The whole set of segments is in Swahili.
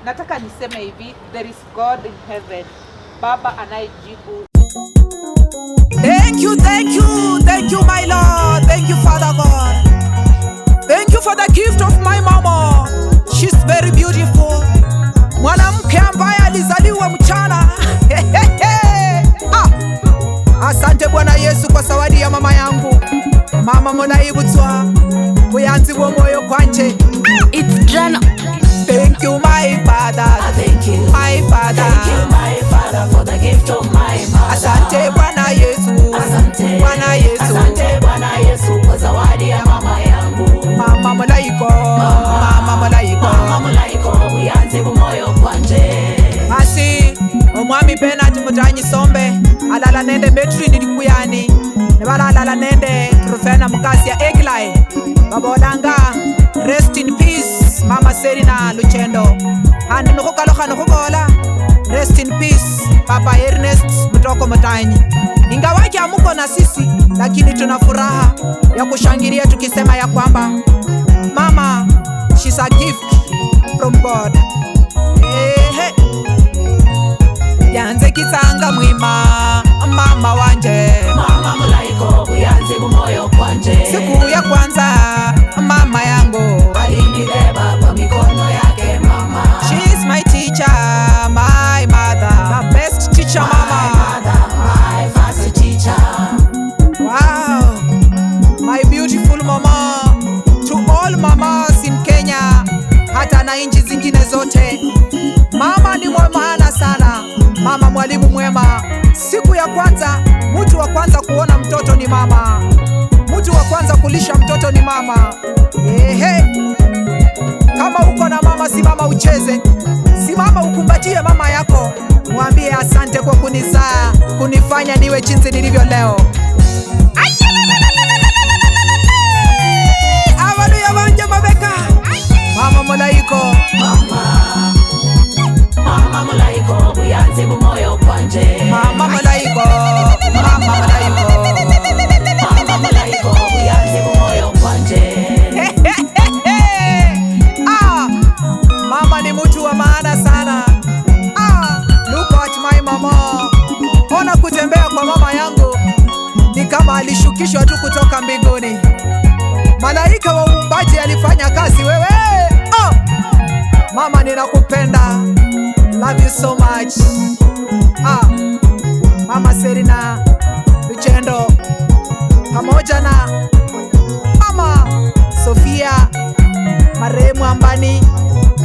Nataka niseme hivi, there is God in heaven, Baba anayejibu. Thank you my Lord. Thank you Father God. Thank you for the gift of my mama. She's very beautiful. Mwanamke ambaye alizaliwa mchana. Asante Bwana Yesu kwa zawadi ya mama yangu. Mama Mulaibutwa buyanzi bwo moyo kwanje. It's Jana. Thank you my Father. Thank you my Father. Thank you my Father for the gift of my mother. Asante Bwana Yesu. Asante Bwana Yesu. Asante Bwana Yesu kwa zawadi ya mama yangu. Mama Mulaiko. Mama Mulaiko. Mama Mulaiko buyanzi bwo moyo kwanje. Asi omwami Bernard Mutanyi Sombe alala nende Metri nilikuyani nebalala nende Trufena mukasi ya Eglai babolanga rest in peace Mama Serina Luchendo handi nukukaloha nukubola rest in peace Papa Ernest Mutoko Mutanyi. Ingawaje amuko na sisi, lakini tuna furaha ya kushangilia tukisema ya kwamba mama, she's a gift from God. Yanze kitanga mwima mama wanje. Mama Mulaiko buyanzi bwo moyo kwanje. Siku ya kwanza mama yangu alinibeba kwa mikono yake mama. She's my teacher, my mother, the best teacher mama. My mother, my first teacher. Wow, my beautiful mama. To all mamas in Kenya, hata na nchi zingine zote, mama ni maana sana. Mama mwalimu mwema. Siku ya kwanza, mtu wa kwanza kuona mtoto ni mama. Mtu wa kwanza kulisha mtoto ni mama. Kama uko na mama, simama ucheze. Simama ukumbatie mama yako. Mwambie asante kwa kunizaa, kunifanya niwe jinsi nilivyo leo. Awalu ya wanja mabeka. Mama Mulaiko. Mama Mulaiko buyanzi bwo moyo kwanje. Mama Mulaiko. Mama Mulaiko. Mama Mulaiko buyanzi bwo moyo kwanje. Mama ni mtu wa maana sana. Look at my mama. Ona kutembea kwa mama yangu ni kama alishukishwa tu kutoka mbinguni. Malaika wa uumbaji alifanya kazi wewe. Mama ninakupenda. Love you so much. Mama Serina Luchendo pamoja na Mama Sofia marehemu Ambani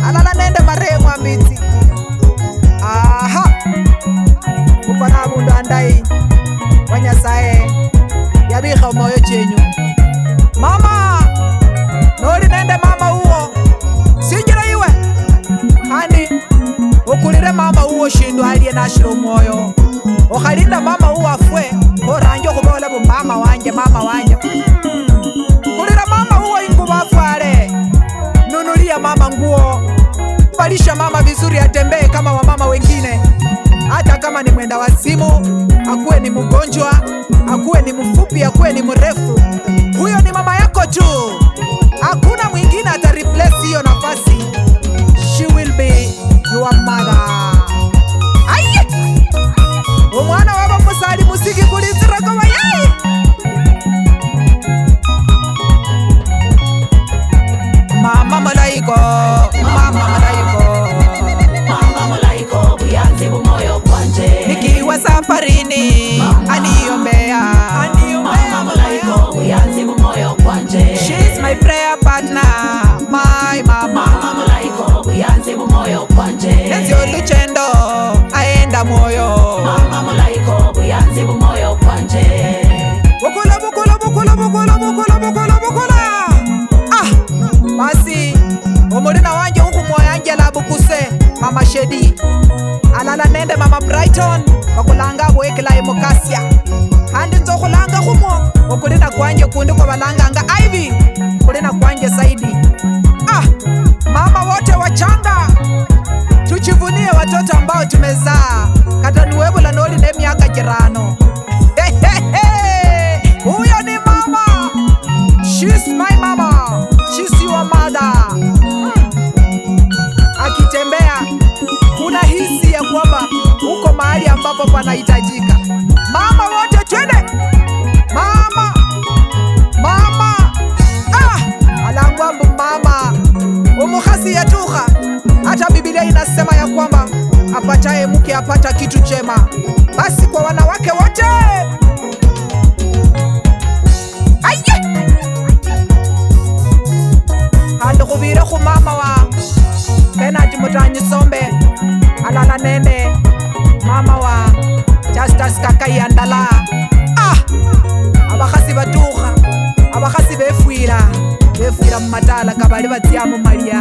alala nende marehemu Ambiti. Uko na bundu andai wanyasaye yabiha moyo chenyu. Mama noli nende mama huo sinjira iwe hani ukulire mama huo shindu aliye nashiro moyo okhalinda mama huo afwe oranje kubola bu mama wanje kulira mama huo inguba afwale nunulia mama nguo balisha mama vizuri atembee kama wamama wengine, hata kama ni mwenda wazimu, akuwe ni mgonjwa, akuwe ni mfupi, akuwe ni mrefu, huyo ni mama yako tu. Hakuna mwingine ata replace hiyo nafasi. She will be your mother. Aye! Omwana waba musali musiki kulizira kwa yai. Mama Mulaiko, Mama Mulaiko, Mama Mulaiko buyanzi bwo moyo kwanje. nikiwa safarini aniombea. Mama Mulaiko buyanzi bwo moyo kwanje. She's my prayer partner, my mama. Mama Mulaiko buyanzi bwo moyo kwanje. Nenzio Luchendo aenda moyo. Mama Mulaiko buyanzi bwo moyo kwanje. Bukula bukula bukula bukula bukula bukula bukula. Basi umurina wanje huku moyo Angela Bukuse Mama Shedi alala nende Mama Brighton bakulanga wekela Mukasia handi nzo kulanga humo ukulina kwanje kundi kwa balanga anga Ivy kulina kwanje Saidi. Mama wote wachanga tuchivunie watoto ambao tumezaa kata nuwebula noli ne miaka jirano. Huyo ni mama. She's my mama. She's your mother. hapo panahitajika. Mama wote twende, mama alangwambu mama umukhasi yatuha. Hata Biblia inasema ya kwamba apataye mke apata kitu chema. Basi kwa wanawake wote handikuvire khu mama wa Bernard Mutanyi Sombe alala nende mama wa Justus Kakayandala. Abakhasi batuha, abakhasi befwira mumatala kabali batsya mumalya.